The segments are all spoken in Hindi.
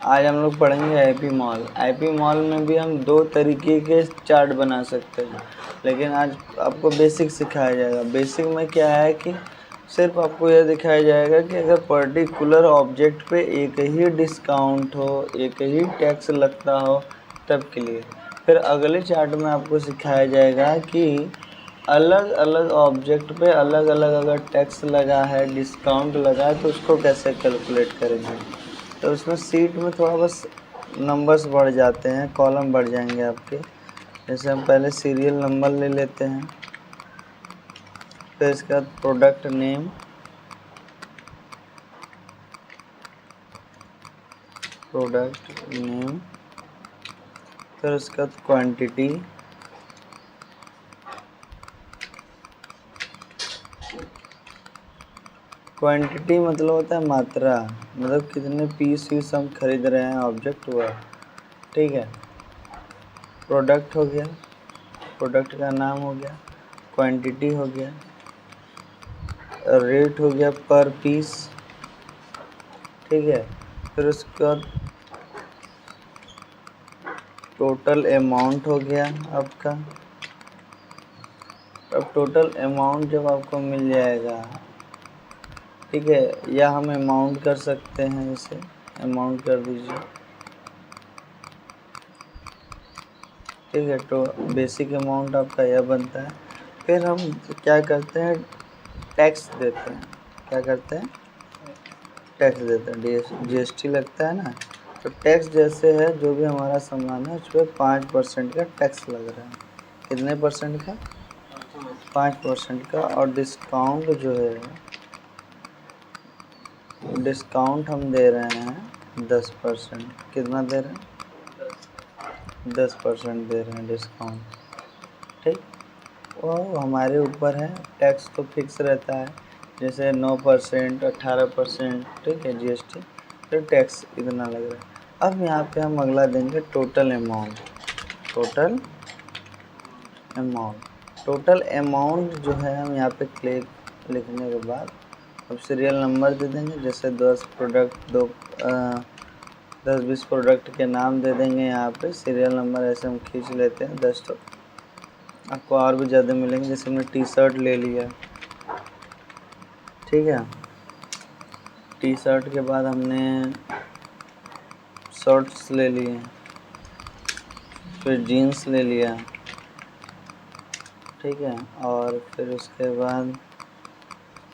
आज हम लोग पढ़ेंगे आईपी मॉल। आईपी मॉल में भी हम दो तरीके के चार्ट बना सकते हैं, लेकिन आज आपको बेसिक सिखाया जाएगा। बेसिक में क्या है कि सिर्फ आपको यह दिखाया जाएगा कि अगर पर्टिकुलर ऑब्जेक्ट पे एक ही डिस्काउंट हो, एक ही टैक्स लगता हो, तब के लिए। फिर अगले चार्ट में आपको सिखाया जाएगा कि अलग अलग ऑब्जेक्ट पे अलग अलग अगर टैक्स लगा है, डिस्काउंट लगा है, तो उसको कैसे कैलकुलेट करेंगे। तो उसमें सीट में थोड़ा बस नंबर्स बढ़ जाते हैं, कॉलम बढ़ जाएंगे आपके। जैसे हम पहले सीरियल नंबर ले लेते हैं, फिर इसके बाद प्रोडक्ट नेम, फिर उसके बाद क्वांटिटी, क्वांटिटी मतलब होता है मात्रा, मतलब कितने पीस हम खरीद रहे हैं ऑब्जेक्ट हुआ, ठीक है। प्रोडक्ट हो गया, प्रोडक्ट का नाम हो गया, क्वांटिटी हो गया, रेट हो गया पर पीस, ठीक है। फिर उसके बाद टोटल अमाउंट हो गया आपका। अब टोटल अमाउंट जब आपको मिल जाएगा, ठीक है, या हम अमाउंट कर सकते हैं, इसे अमाउंट कर दीजिए, ठीक है। तो बेसिक अमाउंट आपका यह बनता है। फिर हम क्या करते हैं, टैक्स देते हैं। क्या करते हैं, टैक्स देते हैं। जीएसटी लगता है ना, तो टैक्स जैसे है जो भी हमारा सामान है उस पर 5% का टैक्स लग रहा है। कितने परसेंट का, 5% का। और डिस्काउंट जो है, डिस्काउंट हम दे रहे हैं 10%। कितना दे रहे हैं, 10% दे रहे हैं डिस्काउंट, ठीक। वो हमारे ऊपर है, टैक्स तो फिक्स रहता है, जैसे 9%, 18%, ठीक है, जीएसटी। फिर टैक्स इतना लग रहा है। अब यहाँ पे हम अगला देंगे total amount. Total amount, total amount जो है हम यहाँ पे क्लिक लिखने के बाद अब सीरियल नंबर दे देंगे। जैसे 10 प्रोडक्ट, 10-20 प्रोडक्ट के नाम दे देंगे। यहाँ पे सीरियल नंबर ऐसे हम खींच लेते हैं 10, तो आपको और भी ज़्यादा मिलेंगे। जैसे हमने टी शर्ट ले लिया, ठीक है। टी शर्ट के बाद हमने शर्ट्स ले लिए, फिर जीन्स ले लिया, ठीक है। और फिर उसके बाद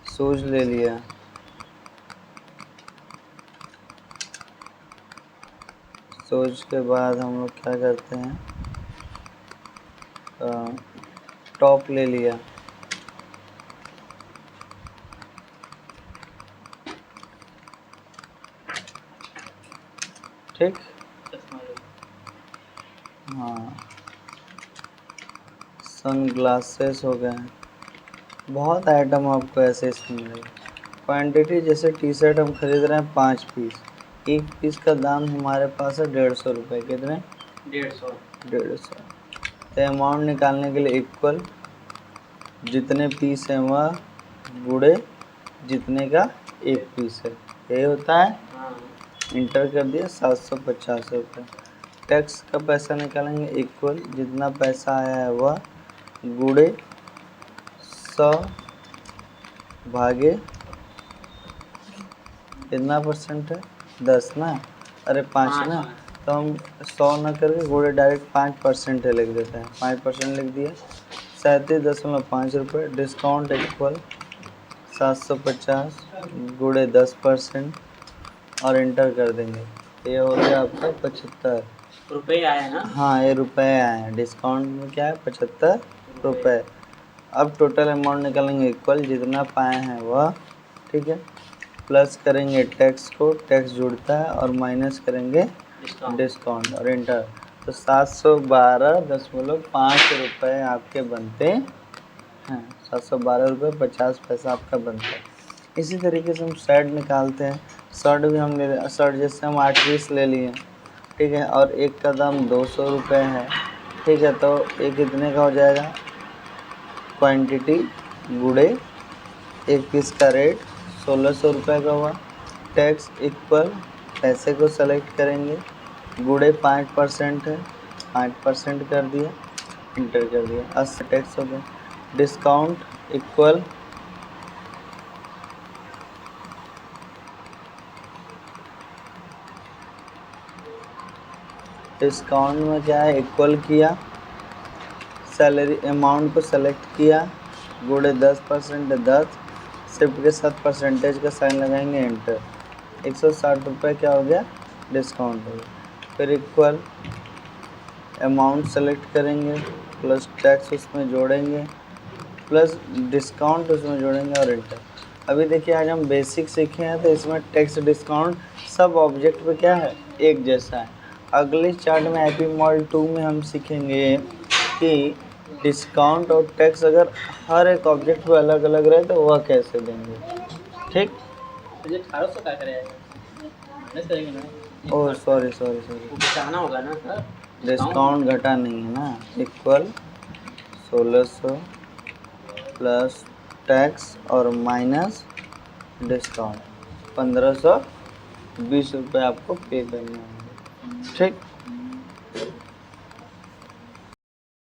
शूज़ ले लिया, शूज़ के बाद हम लोग क्या करते हैं, टॉप ले लिया, ठीक। हाँ, सन ग्लासेस हो गए। बहुत आइटम आपको ऐसे इसमें मिलेगा। क्वांटिटी, जैसे टी शर्ट हम खरीद रहे हैं 5 पीस, एक पीस का दाम हमारे पास है 150 रुपये। कितने, 150। तो अमाउंट निकालने के लिए इक्वल जितने पीस हैं वह गुणे जितने का एक पीस है, यही होता है। इंटर कर दिया, 750 रुपये। टैक्स का पैसा निकालेंगे, इक्वल जितना पैसा आया है वह गुणे 100 भागे कितना परसेंट है, 10 ना, अरे 5 ना। तो हम 100 न करके गुणे डायरेक्ट 5% लिख देते हैं। 5% लिख दिया, 37.5 रुपये। डिस्काउंट इक्वल 750 गुणे 10% और इंटर कर देंगे। ये हो गया आपका 75 रुपये आए ना। हाँ, ये रुपए आए हैं। डिस्काउंट में क्या है, 75 रुपये। अब टोटल अमाउंट निकालेंगे, इक्वल जितना पाए हैं वह, ठीक है, प्लस करेंगे टैक्स को, टैक्स जुड़ता है, और माइनस करेंगे डिस्काउंट और इंटर। तो 712.5 रुपये आपके बनते हैं। 712.50 आपका बनता है। इसी तरीके से हम शर्ट निकालते हैं। शर्ट भी हम ले, शर्ट जैसे हम 8 पीस ले लिए, ठीक है, और एक का दाम 200 रुपये है, ठीक है। तो एक कितने का हो जाएगा, क्वांटिटी गुणे एक पीस का रेट 1600 रुपये का हुआ। टैक्स इक्वल पैसे को सेलेक्ट करेंगे, गुड़े 5% है, 5% कर दिया, इंटर कर दिया, 80 टैक्स हो गया। डिस्काउंट इक्वल डिस्काउंट में क्या है, इक्वल किया, सैलरी अमाउंट को सेलेक्ट किया, गुड़े 10% है 10, शिफ्ट के साथ परसेंटेज का साइन लगाएंगे, एंटर। 160 रुपये क्या हो गया, डिस्काउंट हो गया। फिर इक्वल अमाउंट सेलेक्ट करेंगे, प्लस टैक्स उसमें जोड़ेंगे, प्लस डिस्काउंट उसमें जोड़ेंगे और इंटर। अभी देखिए आज हम बेसिक सीखे हैं तो इसमें टैक्स डिस्काउंट सब ऑब्जेक्ट पे क्या है, एक जैसा है। अगले चार्ट में आईपी मॉल 2 में हम सीखेंगे कि डिस्काउंट और टैक्स अगर हर एक ऑब्जेक्ट पे अलग अलग रहे तो वह कैसे देंगे। ठीक, 1800 क्या करेगा, माइनस करेंगे ना। ओह सॉरी घटाना होगा ना सर, डिस्काउंट घटा नहीं है ना, इक्वल 1600 प्लस टैक्स और माइनस डिस्काउंट 1520 रुपये आपको पे करने होंगे। ठीक।